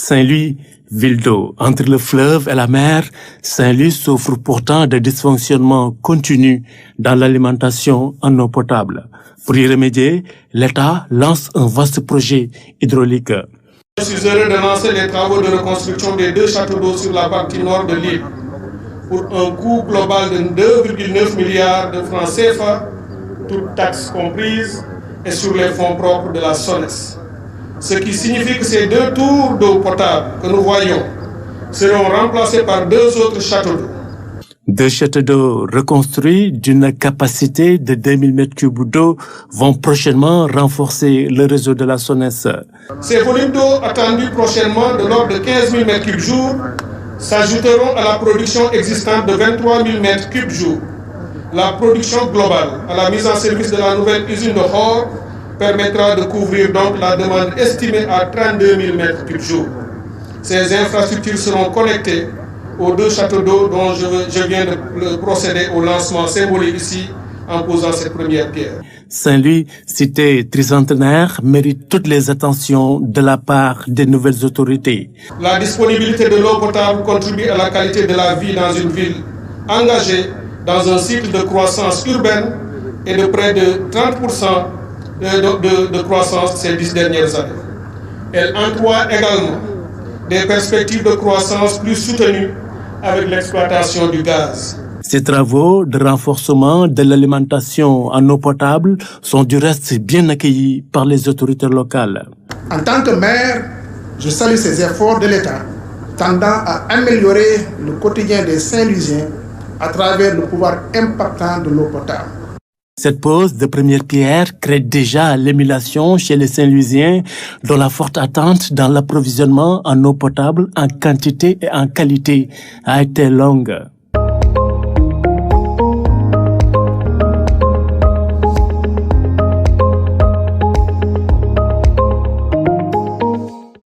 Saint-Louis, ville d'eau. Entre le fleuve et la mer, Saint-Louis souffre pourtant de dysfonctionnements continus dans l'alimentation en eau potable. Pour y remédier, l'État lance un vaste projet hydraulique. Je suis heureux de lancer les travaux de reconstruction des 2 châteaux d'eau sur la partie nord de l'île pour un coût global de 2,9 milliards de francs CFA, toutes taxes comprises, et sur les fonds propres de la SONES. Ce qui signifie que ces 2 tours d'eau potable que nous voyons seront remplacés par 2 autres châteaux d'eau. 2 châteaux d'eau reconstruits d'une capacité de 2000 m3 d'eau vont prochainement renforcer le réseau de la SONES. Ces volumes d'eau attendus prochainement de l'ordre de 15 000 m3 jour s'ajouteront à la production existante de 23 000 m3 jour. La production globale à la mise en service de la nouvelle usine de Hor permettra de couvrir donc la demande estimée à 32 000 m3 jour. Ces infrastructures seront connectées aux 2 châteaux d'eau dont je viens de procéder au lancement symbolique ici en posant cette première pierre. Saint-Louis, cité tricentenaire, mérite toutes les attentions de la part des nouvelles autorités. La disponibilité de l'eau potable contribue à la qualité de la vie dans une ville engagée dans un cycle de croissance urbaine et de près de 30% de croissance ces 10 dernières années. Elle entrevoit également des perspectives de croissance plus soutenues avec l'exploitation du gaz. Ces travaux de renforcement de l'alimentation en eau potable sont du reste bien accueillis par les autorités locales. En tant que maire, je salue ces efforts de l'État tendant à améliorer le quotidien des Saint-Louisiens à travers le pouvoir impactant de l'eau potable. Cette pose de première pierre crée déjà l'émulation chez les Saint-Louisiens dont la forte attente dans l'approvisionnement en eau potable en quantité et en qualité a été longue.